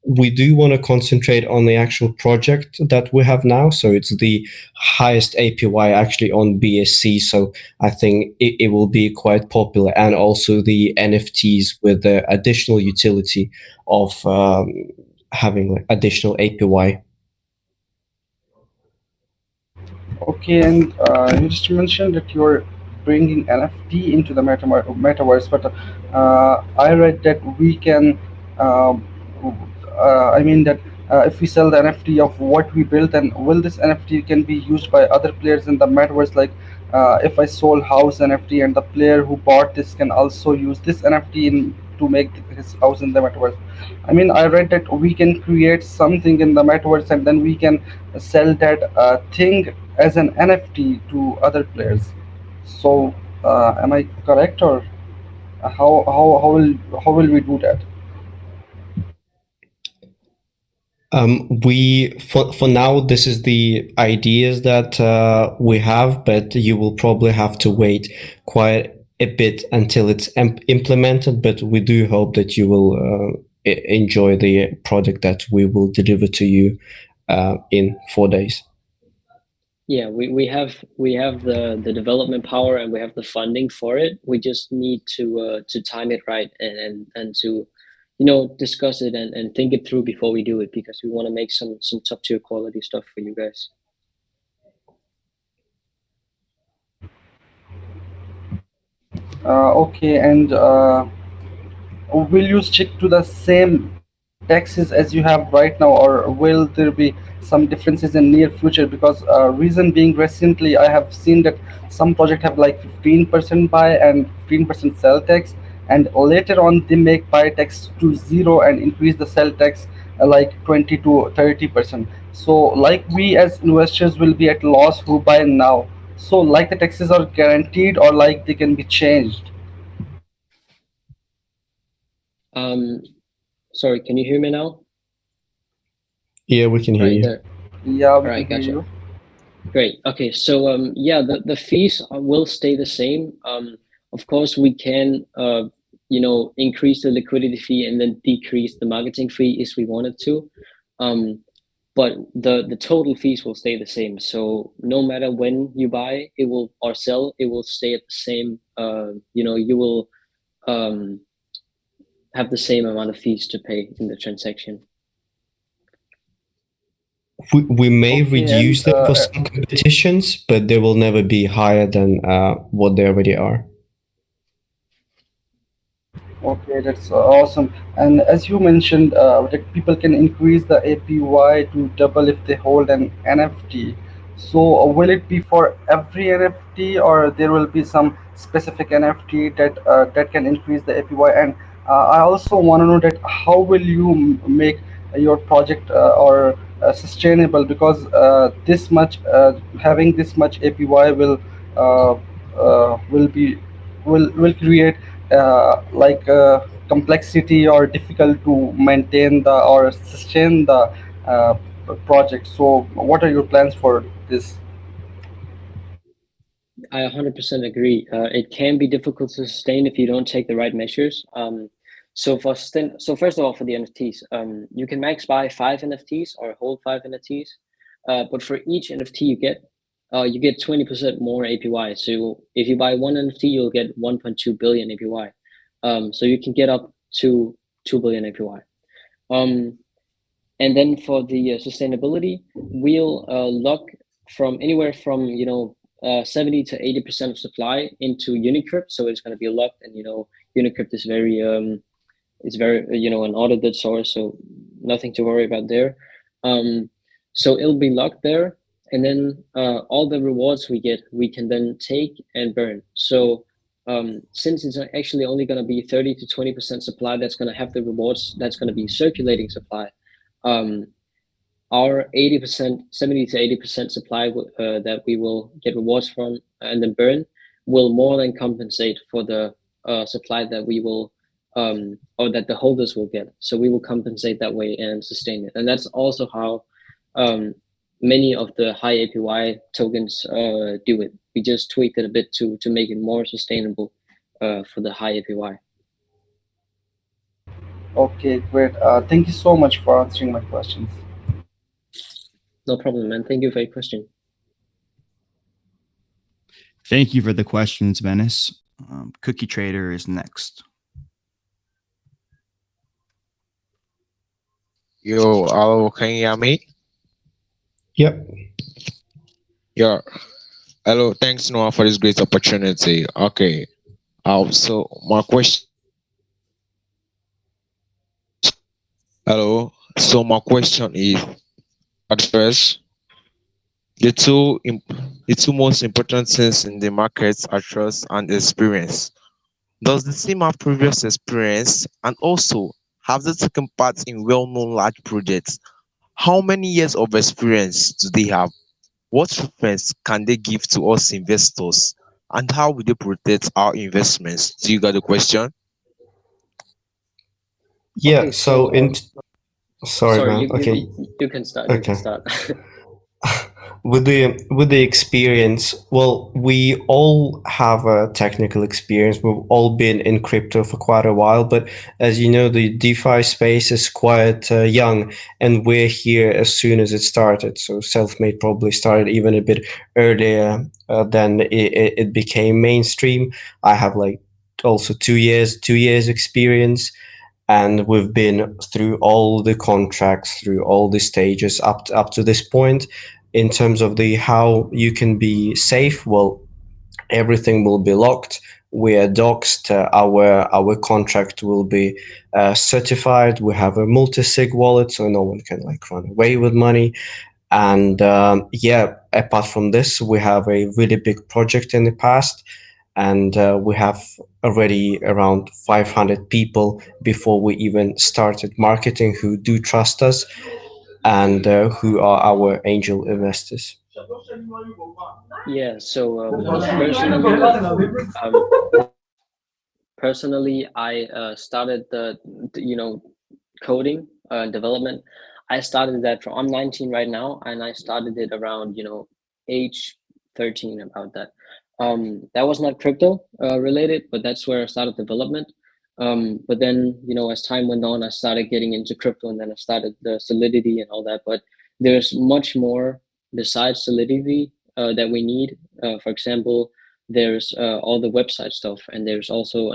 we do want to concentrate on the actual project that we have now. So it's the highest APY actually on BSC. So I think it will be quite popular, and also the NFTs with the additional utility of having like additional APY. Okay, and you just mentioned that you're bringing NFT into the metaverse, but I read that we can, um, I mean that if we sell the NFT of what we built, then will this NFT can be used by other players in the metaverse? Like, if I sold house NFT and the player who bought this can also use this NFT to make his house in the metaverse. I mean, I read that we can create something in the metaverse and then we can sell that thing as an NFT to other players. So, am I correct, or how will we do that? We for now, this is the ideas that we have, but you will probably have to wait quite a bit until it's implemented. But we do hope that you will enjoy the product that we will deliver to you in 4 days. Yeah, we have the development power and we have the funding for it. We just need to time it right and to discuss it and think it through before we do it, because we want to make some top tier quality stuff for you guys. Okay, and will you stick to the same taxes as you have right now, or will there be some differences in near future? Because reason being, recently I have seen that some project have like 15% buy and 15% sell tax, and later on they make buy tax to zero and increase the sell tax like 20 to 30%. So like we as investors will be at loss who buy now. So like the taxes are guaranteed or like they can be changed. Um, Sorry, can you hear me now? Yeah, we can hear Right you. there. Yeah, All we can right, hear gotcha. you. Great. Okay, so yeah, the fees will stay the same. Of course, we can increase the liquidity fee and then decrease the marketing fee if we wanted to. But the total fees will stay the same. So no matter when you buy, it will or sell, it will stay at the same. You will um, have the same amount of fees to pay in the transaction. We may Okay, reduce and them for some competitions, but they will never be higher than what they already are. okay, that's awesome. And as you mentioned, that people can increase the APY to double if they hold an NFT. So will it be for every NFT, or there will be some specific NFT that can increase the APY? And I also want to know that how will you make your project or sustainable, because this much having this much APY will be will create like complexity or difficult to maintain the or sustain the uh, project. So what are your plans for this? I 100% agree. It can be difficult to sustain if you don't take the right measures. So first of all, for the NFTs, you can max buy 5 NFTs or hold 5 NFTs. But for each NFT you get, you get 20% more APY. So if you buy one NFT, you'll get 1.2 billion APY. So you can get up to 2 billion APY. And then for the sustainability, we'll lock from anywhere from 70 to 80% of supply into Unicrypt. So it's going to be locked, and Unicrypt is very an audited source, so nothing to worry about there. So it'll be locked there, and then all the rewards we get, we can then take and burn. So since it's actually only going to be 30 to 20% supply that's going to have the rewards, that's going to be circulating supply. Our 80%, 70 to 80% supply that we will get rewards from and then burn will more than compensate for the supply that we will or that the holders will get. So we will compensate that way and sustain it. And that's also how many of the high APY tokens do it. We just tweaked it a bit to make it more sustainable for the high APY. Okay, great. Thank you so much for answering my questions. No problem, man. Thank you for your question. Thank you for the questions, Venice. Cookie Trader is next. Yo, hello, can you hear me? Yep. Yeah. Hello, thanks Noah for this great opportunity. Okay. So my question. Hello. So my question is, at first, the two most important things in the markets are trust and experience. Does the team have previous experience, and also have they taken part in well-known large projects? How many years of experience do they have? What reference can they give to us investors? And how will they protect our investments? Do you got the question? Yeah. Okay, So in sorry, sorry, man. Okay. you can start. You can Okay. start. With the experience, well, we all have a technical experience. We've all been in crypto for quite a while, but as you know, the DeFi space is quite young, and we're here as soon as it started. So self-made probably started even a bit earlier than it became mainstream. I have like also 2 years experience, and we've been through all the contracts, through all the stages up to this point. In terms of the how you can be safe, well, everything will be locked. We are doxed. Our contract will be certified. We have a multi-sig wallet, so no one can like run away with money. And yeah, apart from this, we have a really big project in the past, and we have already around 500 people before we even started marketing who do trust us, and who are our angel investors. Yeah. So um, personally, I started the coding development. I started that from, I'm 19 right now, and I started it around age 13, about that. That was not crypto related, but that's where I started development. But then as time went on, I started getting into crypto, and then I started the Solidity and all that. But there's much more besides Solidity that we need. For example, there's all the website stuff, and there's also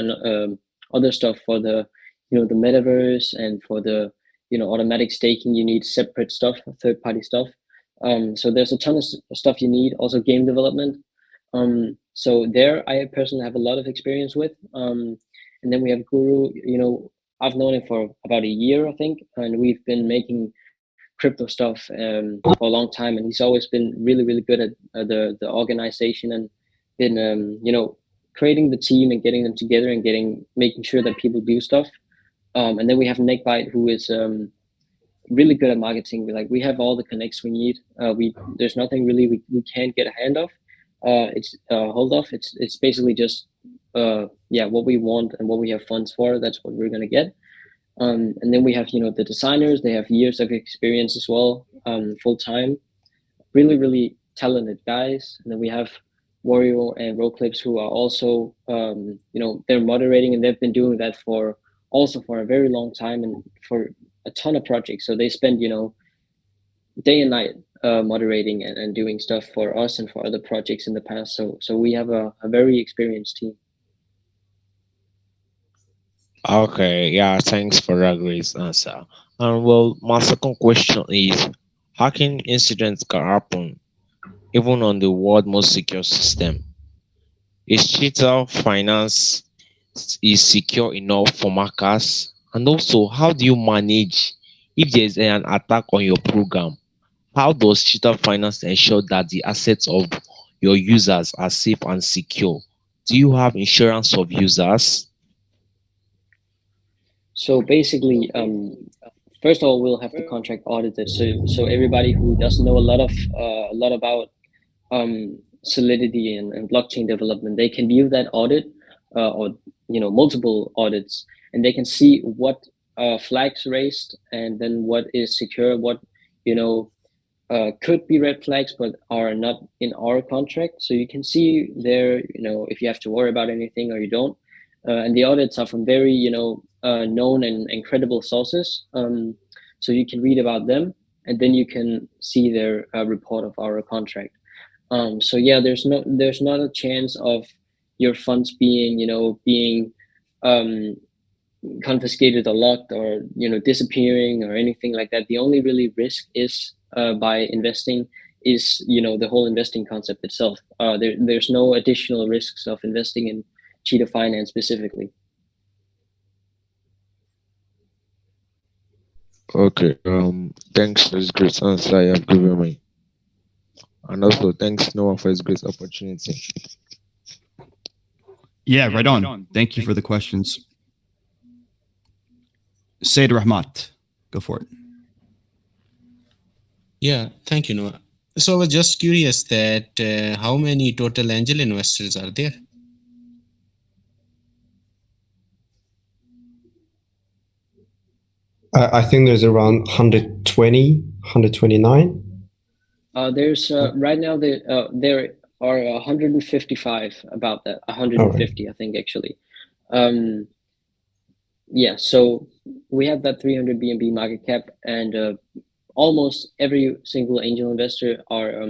other stuff for the the metaverse, and for the automatic staking. You need separate stuff, third party stuff. So there's a ton of stuff you need. Also game development. So there I personally have a lot of experience with. And then we have Guru. I've known him for about a year, I think, and we've been making crypto stuff for a long time, and he's always been really really good at the organization, and been creating the team and getting them together, and making sure that people do stuff. And then we have Neckbite, who is really good at marketing. We have all the connects we need. There's nothing really we can't get a hand of. It's hold off. It's basically just what we want and what we have funds for. That's what we're gonna get. And then we have the designers. They have years of experience as well, full time. Really really talented guys. And then we have Wario and Roclips, who are also they're moderating, and they've been doing that for a very long time, and for a ton of projects. So they spend day and night moderating and doing stuff for us and for other projects in the past. So we have a very experienced team. Okay, yeah, thanks for that great answer. And well, my second question is, hacking incidents can happen even on the world most secure system. Is Cheetah Finance is secure enough for hackers? And also, how do you manage if there is an attack on your program? How does Cheetah Finance ensure that the assets of your users are safe and secure? Do you have insurance of users? So basically, first of all, we'll have the contract audited. So everybody who doesn't know a lot about Solidity and blockchain development, they can view that audit or multiple audits, and they can see what flags raised and then what is secure, what you know could be red flags but are not in our contract. So you can see there, if you have to worry about anything or you don't. And the audits are from very, known and credible sources. So you can read about them, and then you can see their report of our contract. So yeah, there's not a chance of your funds being, um, confiscated or locked or disappearing or anything like that. The only really risk is by investing is the whole investing concept itself. There's no additional risks of investing in Cheetah Finance specifically. Okay, thanks for this great answer you have given me. And also thanks Noah for this great opportunity. Yeah, right on. Thank you for the questions. Said Rahmat, go for it. Yeah, thank you, Noah. So I was just curious that how many total angel investors are there? I think there's around 120, 129. There's right now there are 155, about that 150, I think actually. Yeah, so we have that 300 BNB market cap, and almost every single angel investor are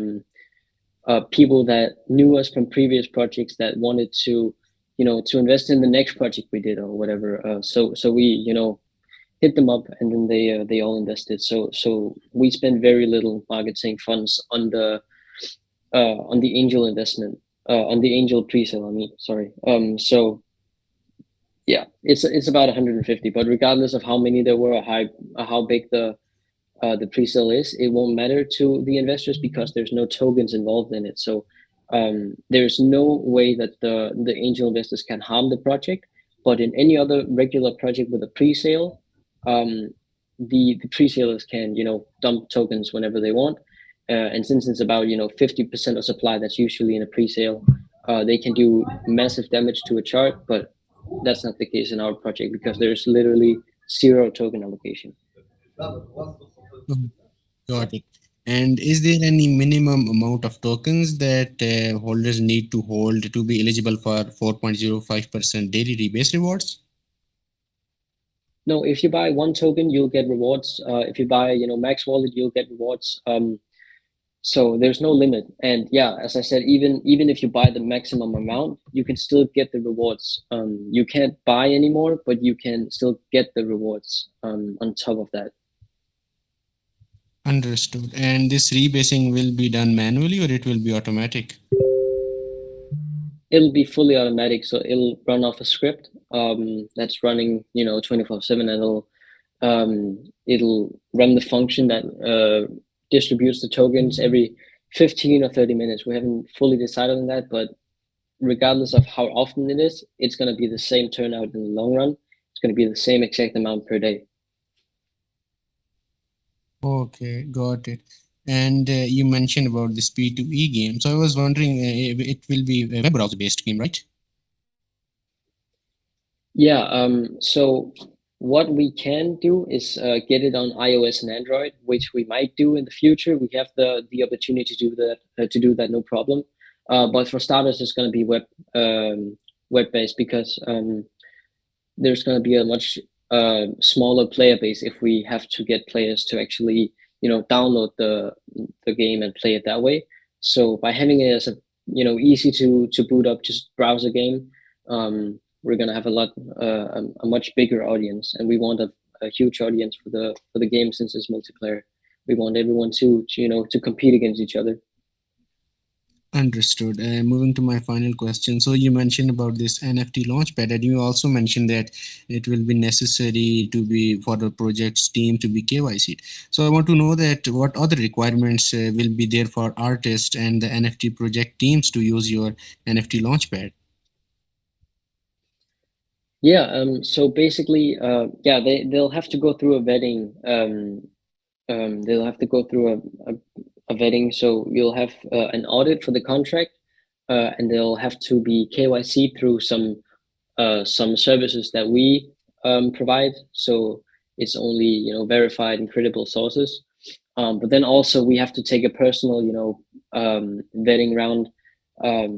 people that knew us from previous projects that wanted to to invest in the next project we did or whatever. So we hit them up, and then they all invested. So we spend very little marketing funds on the angel investment, on the angel pre-sale. I mean, sorry. So yeah, it's about 150. But regardless of how many there were or how big the pre-sale is, it won't matter to the investors because there's no tokens involved in it. So there's no way that the angel investors can harm the project. But in any other regular project with a pre-sale, the pre-salers can dump tokens whenever they want. And since it's about 50% of supply that's usually in a pre-sale, they can do massive damage to a chart. But that's not the case in our project because there's literally zero token allocation. Got it. And is there any minimum amount of tokens that holders need to hold to be eligible for 4.05% daily rebase rewards? No, if you buy one token, you'll get rewards. If you buy, max wallet, you'll get rewards. So there's no limit. And yeah, as I said, even if you buy the maximum amount, you can still get the rewards. You can't buy anymore, but you can still get the rewards on top of that. Understood. And this rebasing will be done manually or it will be automatic? It'll be fully automatic, so it'll run off a script that's running 24/7, and it'll run the function that distributes the tokens every 15 or 30 minutes. We haven't fully decided on that, but regardless of how often it is, it's going to be the same turnout in the long run. It's going to be the same exact amount per day. Okay, got it. And you mentioned about this P2E game. So I was wondering, it will be a web browser based game, right? Yeah, so what we can do is get it on iOS and Android, which we might do in the future. We have the opportunity to do that, no problem. But for starters, it's going to be web based because there's going to be a much smaller player base if we have to get players to actually download the game and play it that way. So by having it as a easy to boot up, just browser game, we're gonna have a much bigger audience, and we want a huge audience for the game since it's multiplayer. We want everyone to compete against each other. Understood. Moving to my final question. So you mentioned about this NFT launchpad, and you also mentioned that it will be necessary to be for the project's team to be KYC. So I want to know that what other requirements will be there for artists and the NFT project teams to use your NFT launchpad? Yeah. So basically, they'll have to go through a vetting. They'll have to go through a vetting. So you'll have an audit for the contract, and they'll have to be KYC through some services that we provide. So it's only verified and credible sources. But then also we have to take a personal vetting round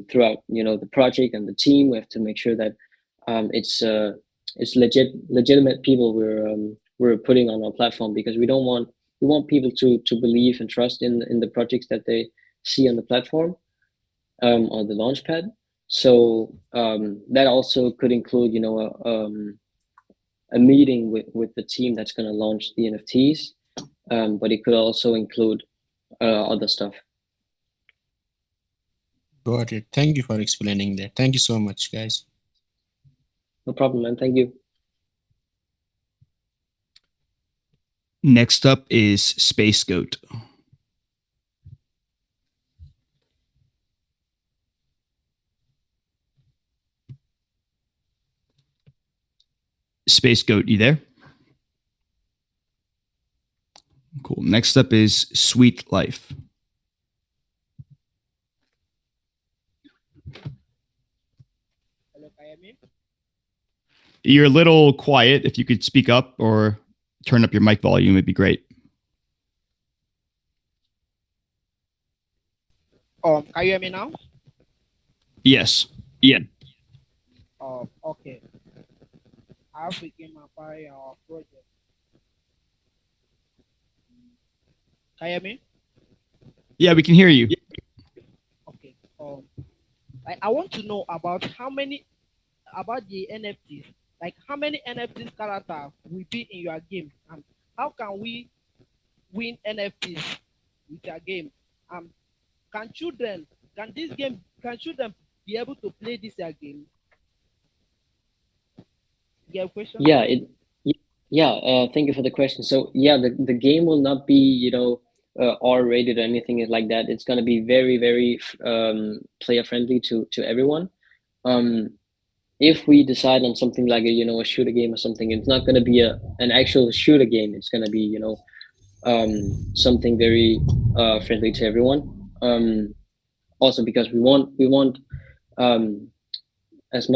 throughout the project and the team. We have to make sure that it's legitimate people we're putting on our platform, because we want people to believe and trust in the projects that they see on the platform, on the launchpad. So that also could include a meeting with the team that's going to launch the NFTs, but it could also include other stuff. Got it. Thank you for explaining that. Thank you so much, guys. No problem, man. Thank you. Next up is Space Goat. Space Goat, you there? Cool. Next up is Sweet Life. Hello, can you hear me? You're a little quiet. If you could speak up or turn up your mic volume, it'd be great. Can you hear me now? Yes. Yeah. Okay. I have a game about our project. Can you hear me? Yeah, we can hear you. Okay. I want to know about the NFTs. Like how many NFTs characters will be in your game, and how can we win NFTs with your game? Can children be able to play this game? You have a question? Thank you for the question. So yeah, the game will not be R-rated or anything like that. It's going to be very, very player friendly to everyone. If we decide on something like a shooter game or something, it's not going to be an actual shooter game. It's going to be something very friendly to everyone. Also because we want as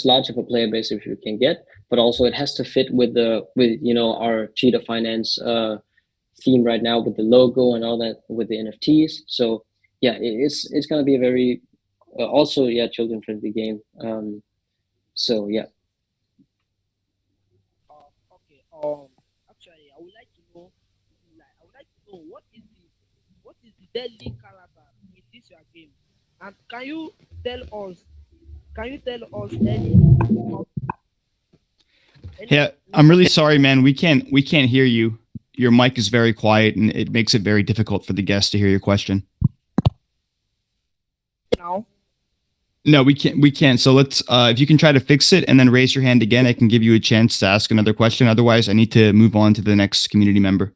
large of a player base as we can get, but also it has to fit with our Cheetah Finance theme right now, with the logo and all that, with the NFTs. So yeah, it's going to be a very also children friendly game. So yeah. Okay. Actually, I would like to know, what is the deadly character in this your game, and can you tell us any? Yeah, I'm really sorry, man. We can't hear you. Your mic is very quiet, and it makes it very difficult for the guest to hear your question. Now? No, we can't. So let's if you can try to fix it and then raise your hand again, I can give you a chance to ask another question. Otherwise, I need to move on to the next community member.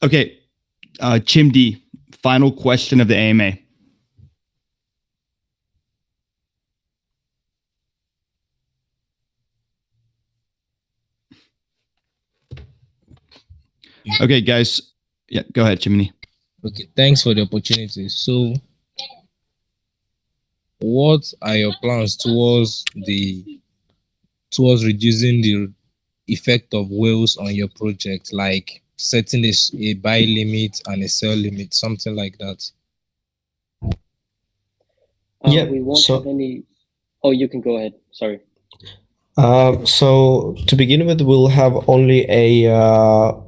Okay, Chimdi, final question of the AMA. Okay, guys. Yeah, go ahead, Chimney. Okay, thanks for the opportunity. So, what are your plans towards reducing the effect of whales on your project, like setting a buy limit and a sell limit, something like that? We won't have any. Oh, you can go ahead. Sorry. So to begin with, we'll have only a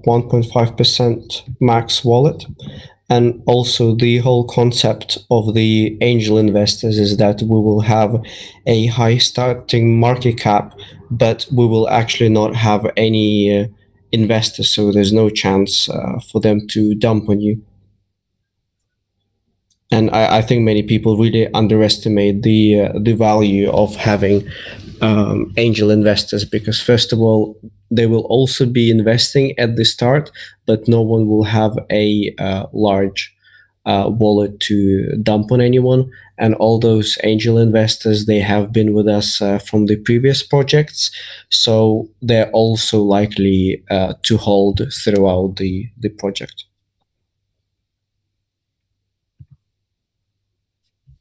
1.5% max wallet. And also the whole concept of the angel investors is that we will have a high starting market cap, but we will actually not have any investors. So there's no chance for them to dump on you. And I think many people really underestimate the value of having angel investors, because first of all, they will also be investing at the start, but no one will have a large wallet to dump on anyone. And all those angel investors, they have been with us from the previous projects, so they're also likely to hold throughout the project.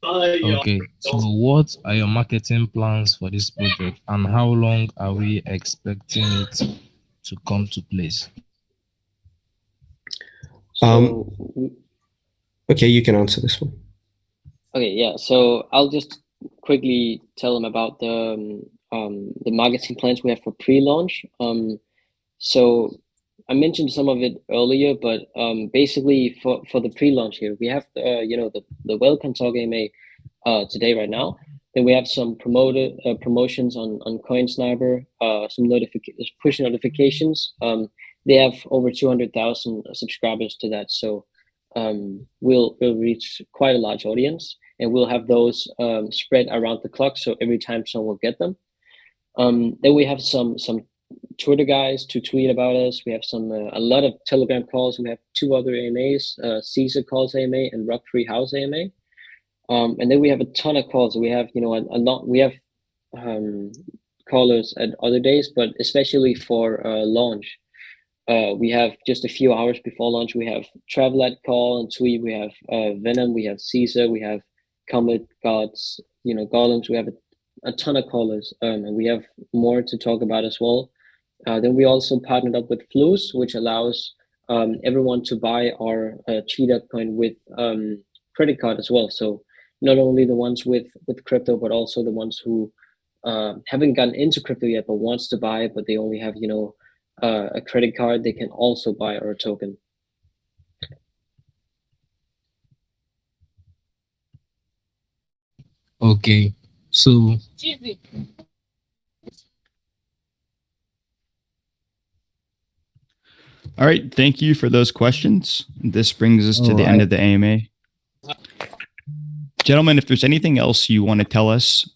Okay, so what are your marketing plans for this project and how long are we expecting it to come to place? So Okay, you can answer this one. okay, yeah. So I'll just quickly tell them about the marketing plans we have for pre-launch. So I mentioned some of it earlier, but basically for the pre-launch here, we have the Welcome Talk AMA today right now. Then we have some promotions on CoinSniper, some push notifications. They have over 200,000 subscribers to that, so we'll reach quite a large audience, and we'll have those spread around the clock, so every time someone will get them. Then we have some Twitter guys to tweet about us. We have a lot of Telegram calls. We have 2 other AMAs, Caesar Calls AMA and Rock Free House AMA. And then we have a ton of calls. We have a lot. We have callers at other days, but especially for launch. We have just a few hours before launch. We have Travelat call and tweet. We have Venom. We have Caesar. We have Comet Gods. Golems. We have a ton of callers, and we have more to talk about as well. Then we also partnered up with Flus, which allows everyone to buy our Cheetah coin with credit card as well. So not only the ones with crypto, but also the ones who haven't gotten into crypto yet but wants to buy, but they only have a credit card. They can also buy our token. Okay, so All right. Thank you for those questions. This brings us to the end of the AMA. Gentlemen, if there's anything else you want to tell us,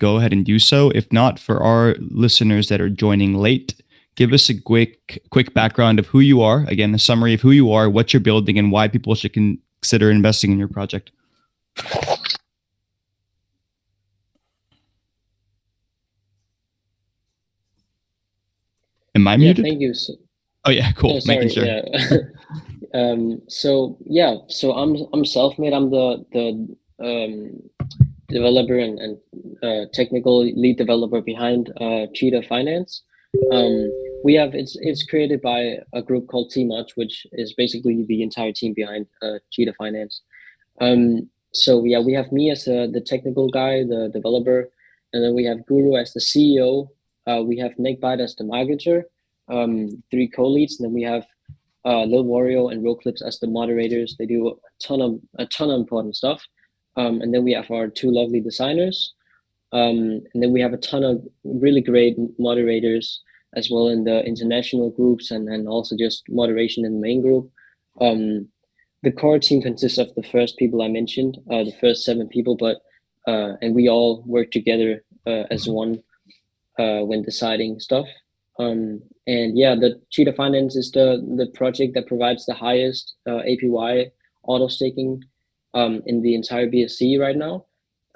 go ahead and do so. If not, for our listeners that are joining late, give us a quick background of who you are. Again, a summary of who you are, what you're building, and why people should consider investing in your project. Am I muted? Thank you. Oh yeah, cool. Oh, sorry. Making sure. Yeah. So I'm self-made. I'm the developer and technical lead developer behind Cheetah Finance. It's created by a group called Team Much, which is basically the entire team behind Cheetah Finance. So yeah, we have me as the technical guy, the developer, and then we have Guru as the CEO. We have Nick Bite as the marketer, 3 co-leads, and then we have Lil Wario and Roclips as the moderators. They do a ton of important stuff. And then we have our 2 lovely designers. And then we have a ton of really great moderators as well in the international groups, and also just moderation in the main group. The core team consists of the first people I mentioned, the first 7 people, but and we all work together as one when deciding stuff. And yeah, the Cheetah Finance is the project that provides the highest APY auto staking in the entire BSC right now.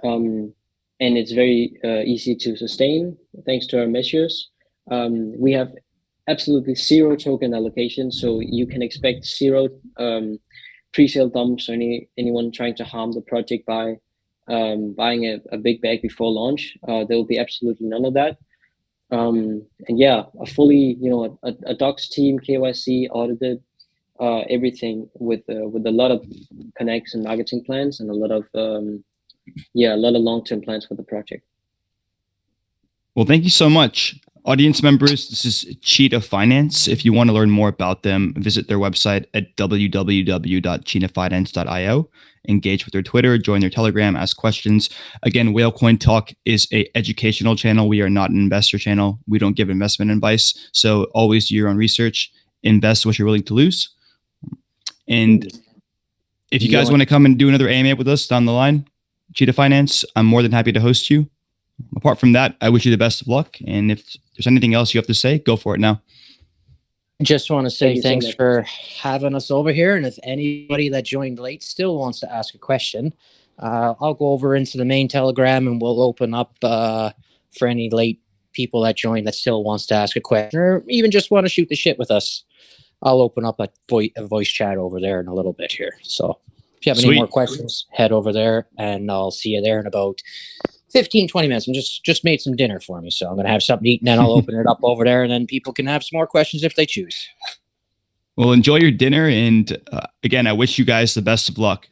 And it's very easy to sustain thanks to our measures. We have absolutely 0 token allocation, so you can expect 0 pre-sale dumps or anyone trying to harm the project by buying a big bag before launch. There will be absolutely none of that. And yeah, a fully a docs team, KYC audited, everything with a lot of connects and marketing plans, and a lot of long-term plans for the project. Well, thank you so much. Audience members, this is Cheetah Finance. If you want to learn more about them, visit their website at www.cheetahfinance.io. Engage with their Twitter, join their Telegram, ask questions. Again, Whale Coin Talk is a educational channel. We are not an investor channel. We don't give investment advice. So always do your own research. Invest what you're willing to lose. And if you guys want to come and do another AMA with us down the line, Cheetah Finance, I'm more than happy to host you. Apart from that, I wish you the best of luck. And if there's anything else you have to say, go for it now. Just want to say thanks for having us over here. And if anybody that joined late still wants to ask a question, I'll go over into the main Telegram and we'll open up for any late people that joined that still wants to ask a question or even just want to shoot the shit with us. I'll open up a voice chat over there in a little bit here. So if you have any more questions, head over there and I'll see you there in about 15, 20 minutes. I'm just made some dinner for me. So I'm going to have something to eat and then I'll open it up over there and then people can have some more questions if they choose. Well, enjoy your dinner. And again, I wish you guys the best of luck.